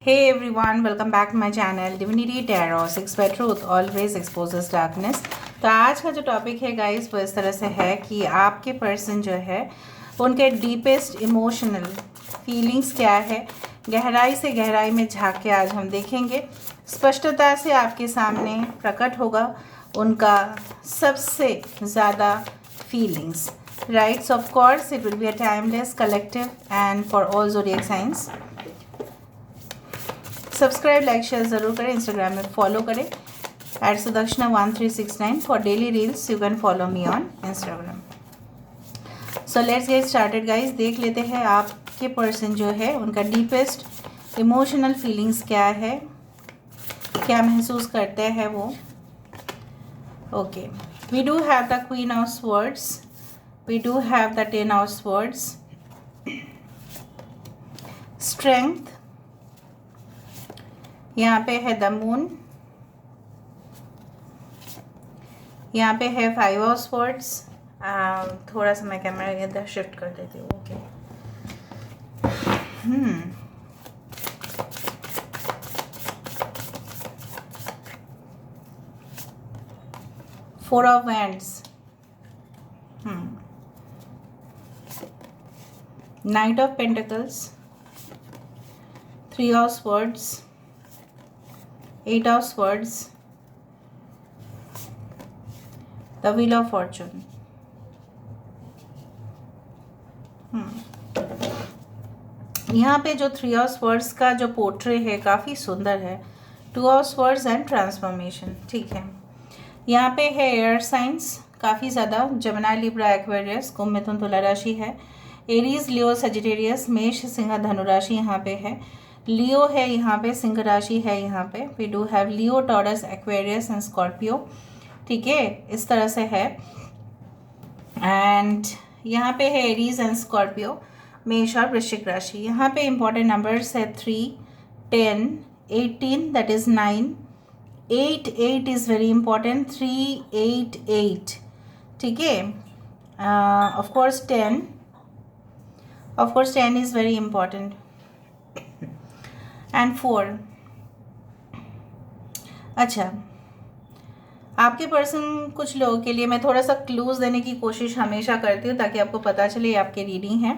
Hey everyone, welcome back to my channel Divinity Tarot 6 by Truth always exposes darkness। तो आज का जो topic है गाइस वो इस तरह से है कि आपके पर्सन जो है उनके डीपेस्ट इमोशनल फीलिंग्स क्या है, गहराई से गहराई में झांक के आज हम देखेंगे। स्पष्टता से आपके सामने प्रकट होगा उनका सबसे ज़्यादा feelings, rights. Of course it will be a timeless collective and for all zodiac science. Subscribe like share ज़रूर करें, इंस्टाग्राम में फॉलो करें @Sudakshana1369 for daily reels. You can follow me on Instagram. So let's get started guys. देख लेते हैं आपके person जो है उनका डीपेस्ट इमोशनल फीलिंग्स क्या है, क्या महसूस करते हैं वो। Okay, we do have the queen of swords, we do have the 10 of swords, strength, यहाँ पे है द मून, यहाँ पे है 5 ऑफ स्वॉर्ड्स। थोड़ा सा मैं कैमरा इधर शिफ्ट कर देती हूँ। Okay, 4 of wands, night of pentacles, 3 of swords, 8 of swords, the wheel of fortune। यहाँ पे जो 3 of swords का जो पोर्ट्रे है काफ़ी सुंदर है। 2 of swords एंड ट्रांसफॉर्मेशन, ठीक है। यहाँ पे है एयर साइंस काफ़ी ज़्यादा, जमनाई, लिब्रा, एक्वेरियस, कुंभ, मिथुन, तुला राशि है। एरीज, लियो, सजिटेरियस, मेष, सिंह, धनु राशि यहाँ पे है। लियो है यहाँ पे, सिंह राशि है यहाँ पे। We do have Leo, Taurus, Aquarius and Scorpio, ठीक है, इस तरह से है। एंड यहाँ पे है एरीज एंड स्कॉर्पियो, मेष और वृश्चिक राशि। यहाँ पे इंपॉर्टेंट नंबर्स है 3, 10, 18, that is 9, 8, 8 is very important, 3, 8, 8, ठीक है। Of course 10 is very important and 4। अच्छा, आपके पर्सन, कुछ लोगों के लिए मैं थोड़ा सा क्लूज़ देने की कोशिश हमेशा करती हूँ ताकि आपको पता चले आपके रीडिंग है।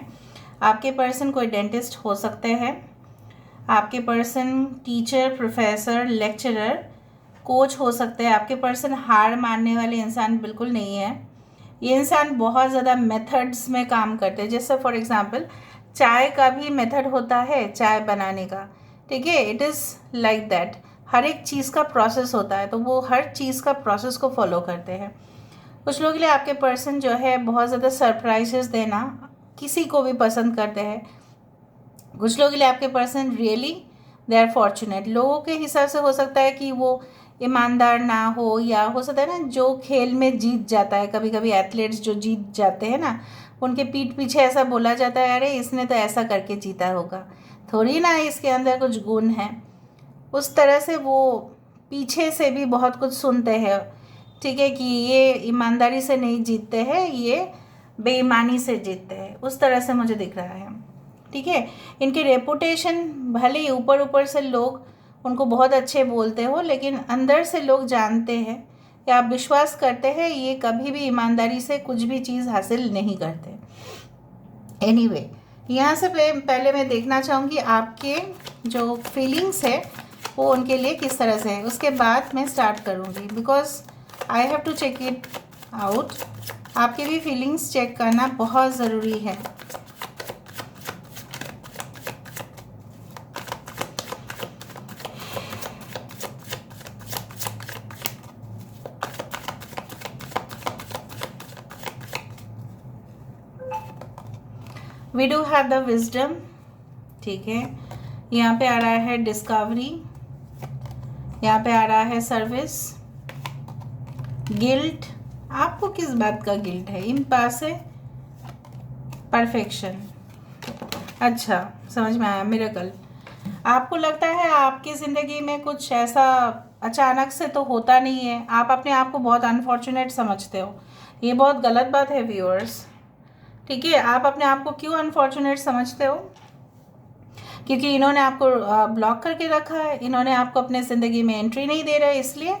आपके पर्सन कोई डेंटिस्ट हो सकते हैं, आपके person teacher, professor, lecturer, coach हो सकते हैं। आपके पर्सन हार मानने वाले इंसान बिल्कुल नहीं है। ये इंसान बहुत ज़्यादा मेथड्स में काम करते हैं। जैसे फॉर एग्जांपल चाय का भी मेथड होता है चाय बनाने का, ठीक है। इट इज़ लाइक दैट, हर एक चीज़ का प्रोसेस होता है, तो वो हर चीज़ का प्रोसेस को फॉलो करते हैं। कुछ लोगों के लिए आपके पर्सन जो है बहुत ज़्यादा सरप्राइजेस देना किसी को भी पसंद करते हैं। कुछ लोगों के लिए आपके person really they are fortunate. लोगों के हिसाब से हो सकता है कि वो ईमानदार ना हो, या हो सकता है ना जो खेल में जीत जाता है, कभी कभी एथलीट्स जो जीत जाते हैं ना, उनके पीठ पीछे ऐसा बोला जाता है, अरे इसने तो ऐसा करके जीता होगा, थोड़ी ना इसके अंदर कुछ गुण है। उस तरह से वो पीछे से भी बहुत कुछ सुनते हैं, ठीक है, कि ये ईमानदारी से नहीं जीतते हैं, ये बेईमानी से जीतते हैं। उस तरह से मुझे दिख रहा है, ठीक है। इनकी रेपुटेशन भले ही ऊपर ऊपर से लोग उनको बहुत अच्छे बोलते हो, लेकिन अंदर से लोग जानते हैं या आप विश्वास करते हैं ये कभी भी ईमानदारी से कुछ भी चीज़ हासिल नहीं करते। एनीवे, यहाँ से पहले मैं देखना चाहूँगी आपके जो फीलिंग्स है वो उनके लिए किस तरह से है, उसके बाद मैं स्टार्ट करूँगी, because I have to check it out. आपके भी फीलिंग्स चेक करना बहुत ज़रूरी है। We do have the wisdom, ठीक है। यहाँ पे आ रहा है डिस्कवरी, यहाँ पे आ रहा है सर्विस, गिल्ट। आपको किस बात का गिल्ट है? इम्पास है, परफेक्शन। अच्छा, समझ में आया, मिरेकल। आपको लगता है आपकी ज़िंदगी में कुछ ऐसा अचानक से तो होता नहीं है, आप अपने आप को बहुत अनफॉर्चुनेट समझते हो। ये बहुत गलत बात है व्यूअर्स, ठीक है। आप अपने आप को क्यों अनफॉर्चुनेट समझते हो? क्योंकि इन्होंने आपको ब्लॉक करके रखा है, इन्होंने आपको अपने ज़िंदगी में एंट्री नहीं दे रहा है, इसलिए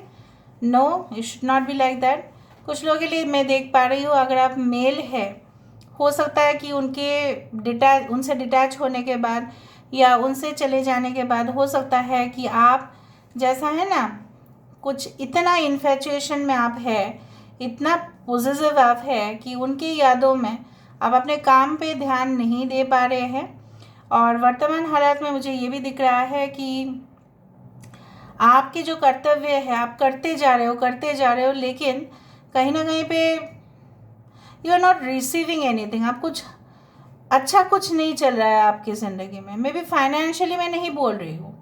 no, it should not be like that. कुछ लोगों के लिए मैं देख पा रही हूँ, अगर आप मेल है, हो सकता है कि उनसे डिटैच होने के बाद या उनसे चले जाने के बाद हो सकता है कि आप जैसा है ना, कुछ इतना इन्फेचुएशन में आप है, इतना पॉजिटिव आप है कि उनकी यादों में आप अपने काम पे ध्यान नहीं दे पा रहे हैं। और वर्तमान हालात में मुझे ये भी दिख रहा है कि आपके जो कर्तव्य है आप करते जा रहे हो, लेकिन कहीं ना कहीं पे you are not receiving anything. आप कुछ नहीं चल रहा है आपकी ज़िंदगी में। मे बी फाइनेंशियली मैं नहीं बोल रही हूँ,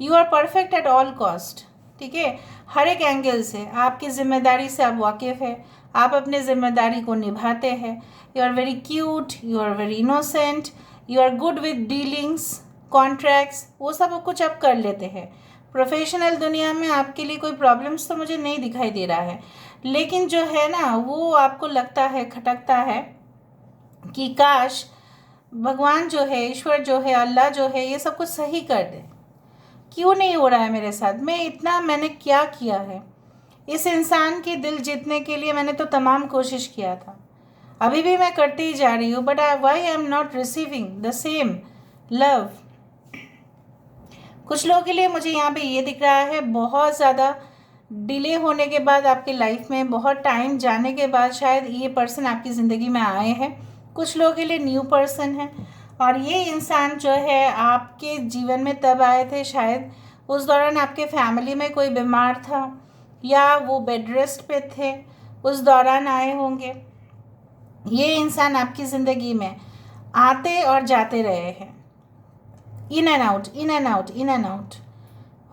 you are perfect at all cost, ठीक है। हर एक एंगल से आपकी जिम्मेदारी से आप वाकिफ़ है, आप अपने जिम्मेदारी को निभाते हैं। You are very cute, you are very innocent, you are good with dealings, contracts, वो सब कुछ आप कर लेते हैं। प्रोफेशनल दुनिया में आपके लिए कोई प्रॉब्लम्स तो मुझे नहीं दिखाई दे रहा है, लेकिन जो है ना, वो आपको लगता है, खटकता है कि काश भगवान जो है, ईश्वर जो है, अल्लाह जो है, ये सब कुछ सही कर दे। क्यों नहीं हो रहा है मेरे साथ? मैंने क्या किया है? इस इंसान के दिल जीतने के लिए मैंने तो तमाम कोशिश किया था, अभी भी मैं करती ही जा रही हूँ, but why I am not receiving the same love. कुछ लोगों के लिए मुझे यहाँ पे ये दिख रहा है, बहुत ज़्यादा डिले होने के बाद आपकी लाइफ में, बहुत टाइम जाने के बाद शायद ये पर्सन आपकी ज़िंदगी में आए हैं। कुछ लोगों के लिए न्यू पर्सन है, और ये इंसान जो है आपके जीवन में तब आए थे शायद उस दौरान आपके फैमिली में कोई बीमार था या वो बेड रेस्ट पे थे, उस दौरान आए होंगे। ये इंसान आपकी ज़िंदगी में आते और जाते रहे हैं, in and out, in and out, in and out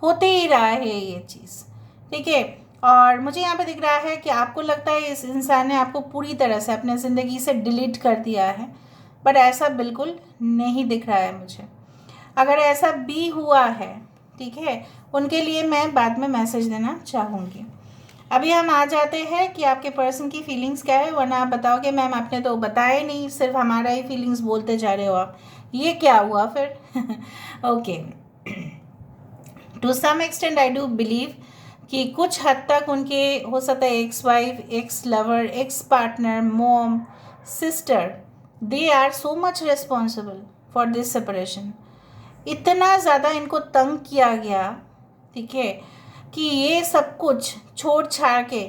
होते ही रहा है ये चीज़, ठीक है। और मुझे यहाँ पे दिख रहा है कि आपको लगता है इस इंसान ने आपको पूरी तरह से अपने ज़िंदगी से डिलीट कर दिया है, बट ऐसा बिल्कुल नहीं दिख रहा है मुझे। अगर ऐसा भी हुआ है, ठीक है, उनके लिए मैं बाद में मैसेज देना चाहूँगी। अभी हम आ जाते हैं कि आपके पर्सन की फीलिंग्स क्या है, वरना आप बताओगे मैम आपने तो बताया नहीं, सिर्फ हमारा ही फीलिंग्स बोलते जा रहे हो आप, ये क्या हुआ फिर? Okay, to some extent I do believe कि कुछ हद तक उनके हो सकता है ex wife, ex lover, ex partner, mom, sister, they are so much responsible for this separation. इतना ज़्यादा इनको तंग किया गया, ठीक है, कि ये सब कुछ छोड़ छाड़ के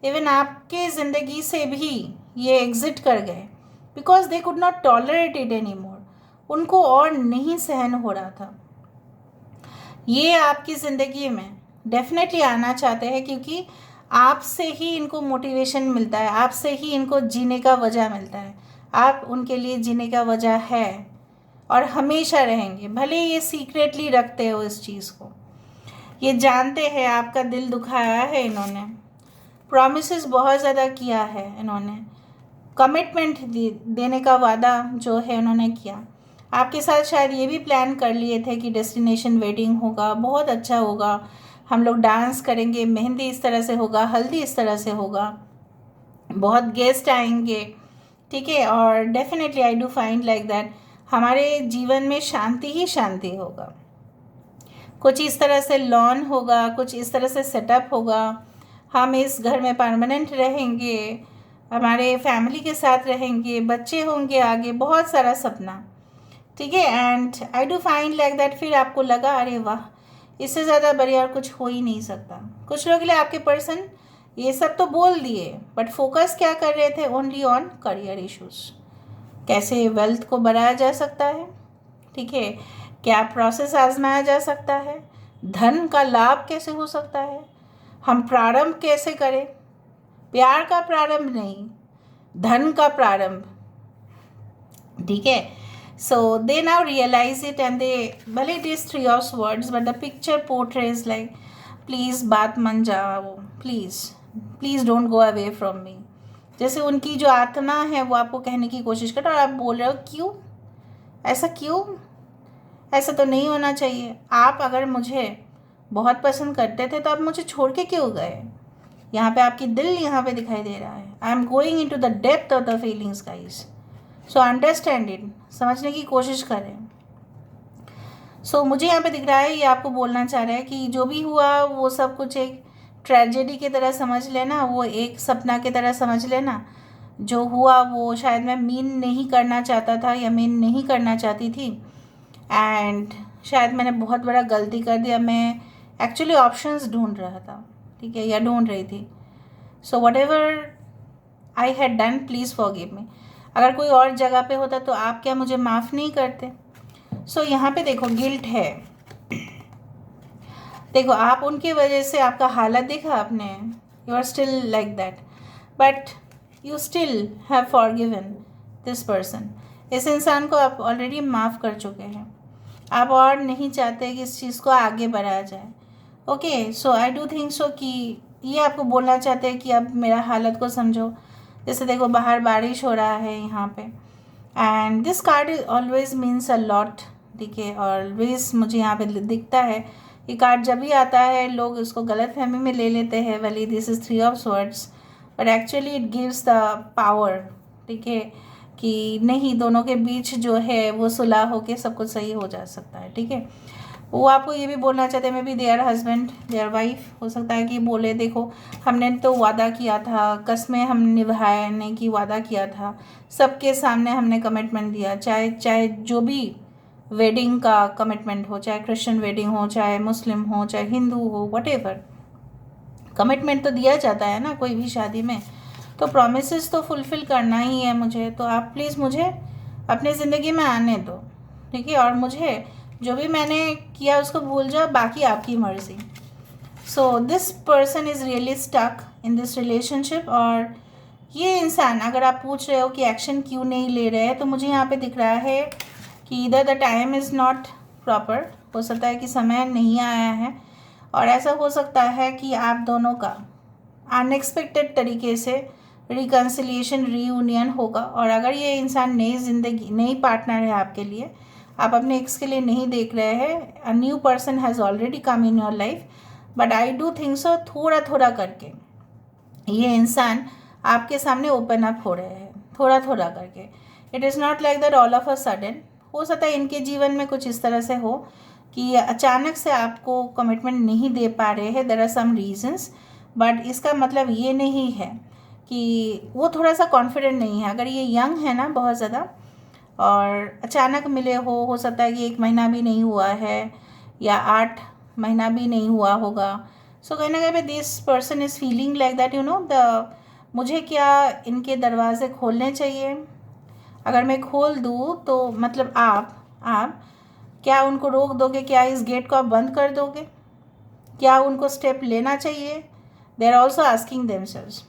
इवन आपके ज़िंदगी से भी ये एग्ज़िट कर गए, because they could not tolerate it any more. उनको और नहीं सहन हो रहा था। ये आपकी ज़िंदगी में डेफिनेटली आना चाहते हैं, क्योंकि आपसे ही इनको मोटिवेशन मिलता है, आपसे ही इनको जीने का वजह मिलता है। आप उनके लिए जीने का वजह है और हमेशा रहेंगे, भले ये सीक्रेटली रखते हो इस चीज़ को। ये जानते हैं आपका दिल दुखाया है इन्होंने, प्रॉमिसेस बहुत ज़्यादा किया है इन्होंने, कमिटमेंट देने का वादा जो है उन्होंने किया आपके साथ। शायद ये भी प्लान कर लिए थे कि डेस्टिनेशन वेडिंग होगा, बहुत अच्छा होगा, हम लोग डांस करेंगे, मेहंदी इस तरह से होगा, हल्दी इस तरह से होगा, बहुत गेस्ट आएंगे, ठीक है। और definitely I do find like that हमारे जीवन में शांति ही शांति होगा। कुछ इस तरह से लॉन होगा, कुछ इस तरह से सेटअप होगा, हम इस घर में परमानेंट रहेंगे, हमारे फैमिली के साथ रहेंगे, बच्चे होंगे आगे, बहुत सारा सपना, ठीक है। And I do find like that फिर आपको लगा अरे वाह, इससे ज़्यादा बढ़िया और कुछ हो ही नहीं सकता। कुछ लोगों के लिए आपके पर्सन ये सब तो बोल दिए, बट फोकस क्या कर रहे थे? Only on career issues. कैसे वेल्थ को बढ़ाया जा सकता है, ठीक है, क्या प्रोसेस आजमाया जा सकता है, धन का लाभ कैसे हो सकता है, हम प्रारंभ कैसे करें, प्यार का प्रारंभ नहीं, धन का प्रारंभ, ठीक है। So they now realise it and they, भले it is 3 of words but the picture portrays like please बात मान जाओ, please don't go away from me. जैसे उनकी जो आत्मा है वो आपको कहने की कोशिश कर, और आप बोल रहे हो क्यों, ऐसा क्यों, ऐसा तो नहीं होना चाहिए। आप अगर मुझे बहुत पसंद करते थे तो आप मुझे छोड़ के क्यों गए? यहाँ पे आपकी दिल यहाँ पे दिखाई दे रहा है। I am going in to the depth of the feelings guys, so understand it, समझने की कोशिश करें। सो मुझे यहाँ पे दिख रहा है ये आपको बोलना चाह रहा है कि जो भी हुआ वो सब कुछ एक ट्रेजेडी की तरह समझ लेना, वो एक सपना की तरह समझ लेना। जो हुआ वो शायद मैं मीन नहीं करना चाहता था या मीन नहीं करना चाहती थी, एंड शायद मैंने बहुत बड़ा गलती कर दिया। मैं एक्चुअली ऑप्शंस ढूंढ रहा था, ठीक है, या ढूंढ रही थी। So what ever I had done, please forgive me. अगर कोई और जगह पे होता तो आप क्या मुझे माफ़ नहीं करते? सो यहाँ पे देखो गिल्ट है। देखो आप उनकी वजह से आपका हालत देखा आपने, you are still like that, but you still have forgiven this person. इस इंसान को आप ऑलरेडी माफ़ कर चुके हैं, आप और नहीं चाहते कि इस चीज़ को आगे बढ़ाया जाए। Okay, so I do think सो कि ये आपको बोलना चाहते हैं कि अब मेरा हालत को समझो। जैसे देखो बाहर बारिश हो रहा है यहाँ पे, and this card is always means a lot, ठीक है। ऑलवेज मुझे यहाँ पे दिखता है ये कार्ड जब भी आता है लोग इसको गलत फहमी में ले लेते हैं, वली this is 3 of swords, but actually it gives the power, ठीक है, कि नहीं दोनों के बीच जो है वो सुलह होके सब कुछ सही हो जा सकता है, ठीक है। वो आपको ये भी बोलना चाहते हैं, maybe their husband their wife, हो सकता है कि बोले देखो हमने तो वादा किया था, कस्में हम निभाने की वादा किया था, सबके सामने हमने कमिटमेंट दिया, चाहे चाहे जो भी वेडिंग का कमिटमेंट हो, चाहे क्रिश्चियन वेडिंग हो, चाहे मुस्लिम हो, चाहे हिंदू हो, व्हाटएवर, कमिटमेंट तो दिया जाता है ना कोई भी शादी में, तो प्रॉमिसेस तो फुलफ़िल करना ही है मुझे। तो आप प्लीज़ मुझे अपनी ज़िंदगी में आने दो, ठीक है, और मुझे जो भी मैंने किया उसको भूल जाओ, बाकी आपकी मर्ज़ी। So this person is really stuck in this relationship. और ये इंसान, अगर आप पूछ रहे हो कि एक्शन क्यों नहीं ले रहे हैं, तो मुझे यहाँ पे दिख रहा है कि इधर the time is not proper, हो सकता है कि समय नहीं आया है, और ऐसा हो सकता है कि आप दोनों का अनएक्सपेक्टेड तरीके से रिकन्सिलिएशन रीयूनियन होगा। और अगर ये इंसान नई ज़िंदगी, नई पार्टनर है आपके लिए, आप अपने एक्स के लिए नहीं देख रहे हैं, a new person has already come in your life, but I do think सो थोड़ा थोड़ा करके ये इंसान आपके सामने ओपन अप हो रहे हैं, थोड़ा थोड़ा करके। It is not like that all of a sudden. हो सकता है इनके जीवन में कुछ इस तरह से हो कि अचानक से आपको कमिटमेंट नहीं दे पा रहे हैं, there are some reasons, but इसका मतलब ये नहीं है कि वो थोड़ा सा कॉन्फिडेंट नहीं है। अगर ये यंग है ना बहुत ज़्यादा और अचानक मिले हो सकता है कि 1 महीना भी नहीं हुआ है या 8 महीना भी नहीं हुआ होगा। सो कहीं ना कहीं पे this person is feeling like that, you know the, मुझे क्या इनके दरवाजे खोलने चाहिए, अगर मैं खोल दूँ तो मतलब आप क्या उनको रोक दोगे, क्या इस गेट को आप बंद कर दोगे, क्या उनको स्टेप लेना चाहिए? They are also asking themselves,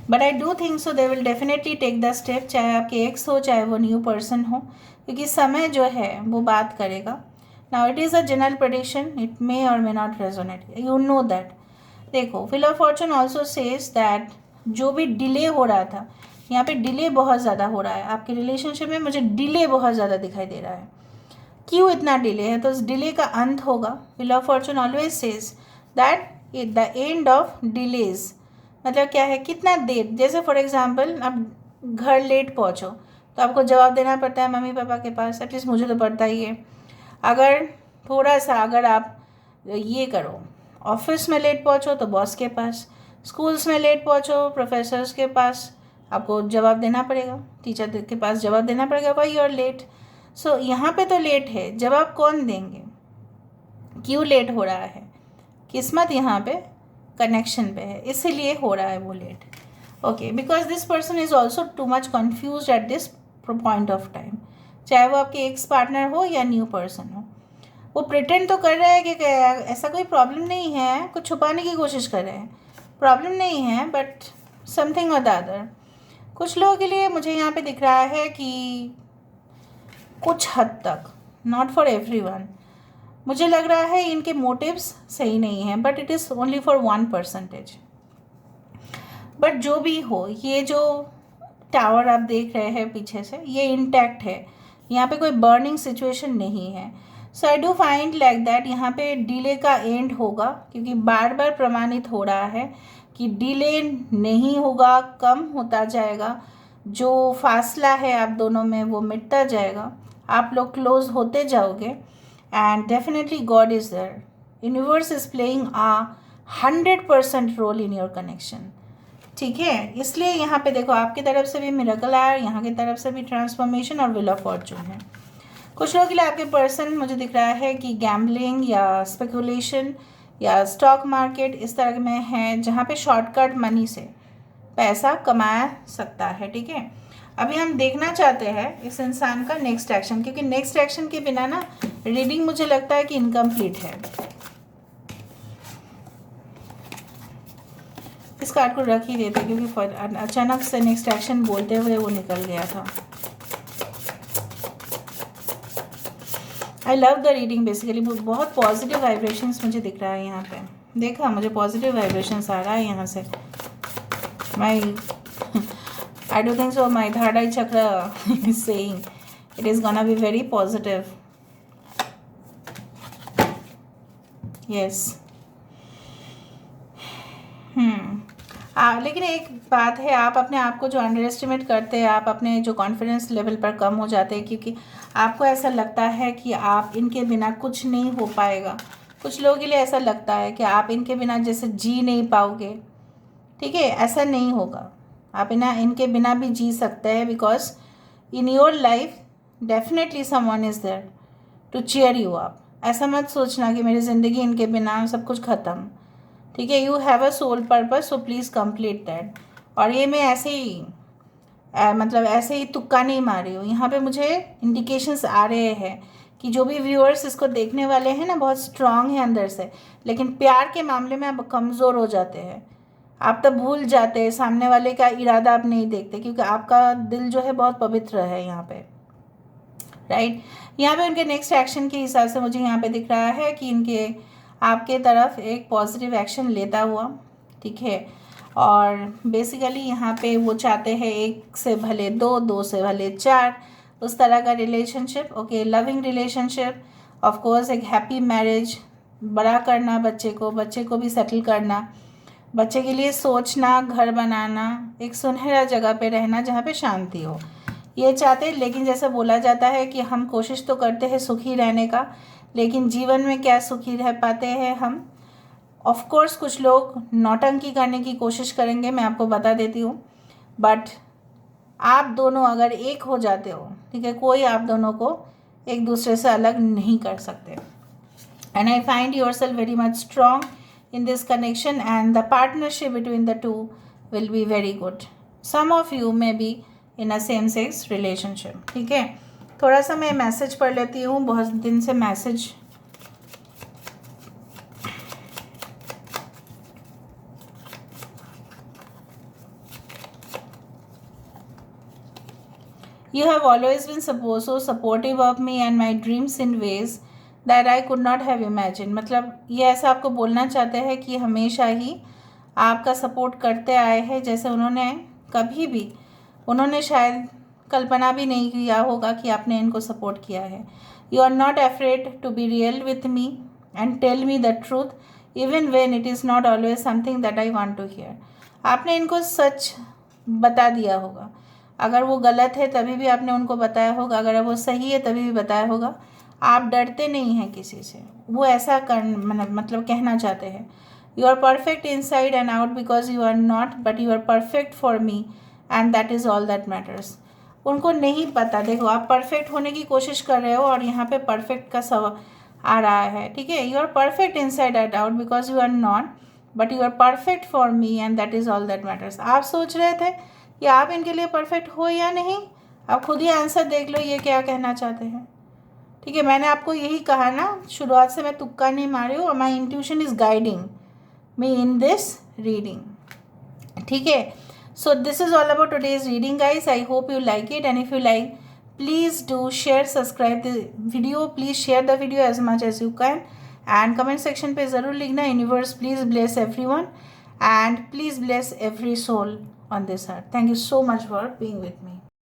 but I do think so they will definitely take the step, चाहे आपके एक्स हो चाहे वो न्यू पर्सन हो, क्योंकि समय जो है वो बात करेगा। Now it is a general prediction, it may और may not resonate, you know that. देखो wheel of fortune also says that जो भी डिले हो रहा था, यहाँ पे डिले बहुत ज़्यादा हो रहा है आपके रिलेशनशिप में, मुझे डिले बहुत ज़्यादा दिखाई दे रहा है। क्यों इतना डिले है? तो इस डिले का अंत होगा। Wheel of Fortune always says that the end of delays, मतलब क्या है, कितना देर, जैसे फॉर एग्जांपल आप घर लेट पहुँचो तो आपको जवाब देना पड़ता है मम्मी पापा के पास, एटलीस्ट मुझे तो पड़ता ही है। अगर थोड़ा सा अगर आप ये करो, ऑफिस में लेट पहुँचो तो बॉस के पास, स्कूल्स में लेट पहुँचो प्रोफेसर्स के पास, आपको जवाब देना पड़ेगा, टीचर के पास जवाब देना पड़ेगा, वाई यू आर लेट। सो यहाँ पे तो लेट है, जवाब कौन देंगे, क्यों लेट हो रहा है? किस्मत यहाँ पे कनेक्शन पे है, इसीलिए हो रहा है वो late. Okay, because this person is also too much confuse at this point of time, चाहे वो आपके एक्स पार्टनर हो या न्यू पर्सन हो। वो प्रिटेंड तो कर रहा है कि ऐसा कोई प्रॉब्लम नहीं है, कुछ छुपाने की कोशिश कर रहे हैं, प्रॉब्लम नहीं है, बट समथिंग और द अदर। कुछ लोगों के लिए मुझे यहाँ पे दिख रहा है कि कुछ हद तक, नॉट फॉर एवरीवन, मुझे लग रहा है इनके मोटिव्स सही नहीं हैं, but it is only for 1%। But जो भी हो, ये जो टावर आप देख रहे हैं पीछे से, ये इंटैक्ट है, यहाँ पे कोई बर्निंग सिचुएशन नहीं है। So I do find like that यहाँ पे डिले का एंड होगा, क्योंकि बार बार प्रमाणित हो रहा है कि डिले नहीं होगा, कम होता जाएगा, जो फासला है आप दोनों में वो मिटता जाएगा, आप लोग क्लोज होते जाओगे। and definitely God is there. Universe is playing a 100% role in your connection. ठीक है, इसलिए यहाँ पे देखो आपकी तरफ से भी मिरेकल आया, यहाँ की तरफ से भी ट्रांसफॉर्मेशन और व्हील ऑफ फॉर्चून है। कुछ लोगों के लिए आपके पर्सन मुझे दिख रहा है कि गैम्बलिंग या स्पेकुलेशन या स्टॉक मार्केट इस तरह में है जहाँ पे शॉर्टकट मनी से पैसा कमाया सकता है। ठीक है, अभी हम देखना चाहते हैं इस इंसान का नेक्स्ट एक्शन, क्योंकि नेक्स्ट एक्शन के बिना ना रीडिंग मुझे लगता है कि इनकम्प्लीट है। इस कार्ड को रख ही देते क्योंकि अचानक से नेक्स्ट एक्शन बोलते हुए वो निकल गया था। I love the reading basically, बहुत पॉजिटिव वाइब्रेशंस मुझे दिख रहा है यहाँ पे। देखा, मुझे पॉजिटिव वाइब्रेशंस आ रहा है यहाँ से। I do think so. My third eye chakra is saying it is gonna be very positive. Yes. लेकिन एक बात है, आप अपने आप को जो अंडर एस्टिमेट करते हैं, आप अपने जो कॉन्फिडेंस लेवल पर कम हो जाते हैं, क्योंकि आपको ऐसा लगता है कि आप इनके बिना कुछ नहीं हो पाएगा। कुछ लोगों के लिए ऐसा लगता है कि आप इनके बिना जैसे जी नहीं पाओगे। ठीक है, ऐसा नहीं होगा, आप इनके बिना भी जी सकते हैं, because in your life definitely someone is there to cheer you up. ऐसा मत सोचना कि मेरी ज़िंदगी इनके बिना सब कुछ ख़त्म। ठीक है, you have a soul purpose, so please complete that. और ये मैं ऐसे ही मतलब ऐसे ही तुक्का नहीं मार रही हूँ, यहाँ पे मुझे इंडिकेशंस आ रहे हैं कि जो भी व्यूअर्स इसको देखने वाले हैं ना, बहुत स्ट्रांग है अंदर से, लेकिन प्यार के मामले में आप कमज़ोर हो जाते हैं। आप तब भूल जाते हैं, सामने वाले का इरादा आप नहीं देखते, क्योंकि आपका दिल जो है बहुत पवित्र है यहाँ पे। राइट, यहाँ पे उनके नेक्स्ट एक्शन के हिसाब से मुझे यहाँ पे दिख रहा है कि इनके आपके तरफ एक पॉजिटिव एक्शन लेता हुआ। ठीक है, और बेसिकली यहाँ पे वो चाहते हैं 1 से भले 2, 2 से भले 4, उस तरह का relationship. Okay, loving relationship, of course एक हैप्पी मैरिज, बड़ा करना बच्चे को भी सेटल करना, बच्चे के लिए सोचना, घर बनाना, एक सुनहरा जगह पे रहना जहाँ पे शांति हो, ये चाहते हैं। लेकिन जैसा बोला जाता है कि हम कोशिश तो करते हैं सुखी रहने का, लेकिन जीवन में क्या सुखी रह पाते हैं हम। ऑफ कोर्स कुछ लोग नौटंकी करने की कोशिश करेंगे, मैं आपको बता देती हूँ, बट आप दोनों अगर एक हो जाते हो, ठीक है, कोई आप दोनों को एक दूसरे से अलग नहीं कर सकते। And I find your self very much strong in this connection, and the partnership between the two will be very good. Some of you may be in a same sex relationship. ठीक है, थोड़ा सा मैं message पढ़ लेती हूँ, बहुत दिन से message You have always been so supportive of me and my dreams in ways that I could not have imagined. मतलब ये ऐसा आपको बोलना चाहते हैं कि हमेशा ही आपका सपोर्ट करते आए हैं, जैसे उन्होंने शायद कल्पना भी नहीं किया होगा कि आपने इनको सपोर्ट किया है। You are not afraid to be real with me and tell me the truth even when it is not always something that I want to hear. आपने इनको सच बता दिया होगा, अगर वो गलत है तभी भी आपने उनको बताया होगा, अगर वो सही है तभी भी बताया होगा। आप डरते नहीं हैं किसी से, वो ऐसा मतलब कहना चाहते हैं। You are perfect inside and out because you are not, but you are perfect for me and that is all that matters. उनको नहीं पता, देखो आप परफेक्ट होने की कोशिश कर रहे हो और यहाँ पे परफेक्ट का सब आ रहा है। ठीक है, you are perfect inside and out because you are not, but you are perfect for me and that is all that matters. आप सोच रहे थे कि आप इनके लिए परफेक्ट हो या नहीं, आप खुद ही आंसर देख लो ये क्या कहना चाहते हैं। ठीक है, मैंने आपको यही कहा ना, शुरुआत से मैं तुक्का नहीं मारी हूँ, my intuition is guiding me in this reading. ठीक है, so this is all about today's reading guys. I hope you like it, and if you like please do share, subscribe the video, please share the video as much as you can, and comment section पे ज़रूर लिखना universe please bless everyone and please bless every soul on this earth. Thank you so much for being with me.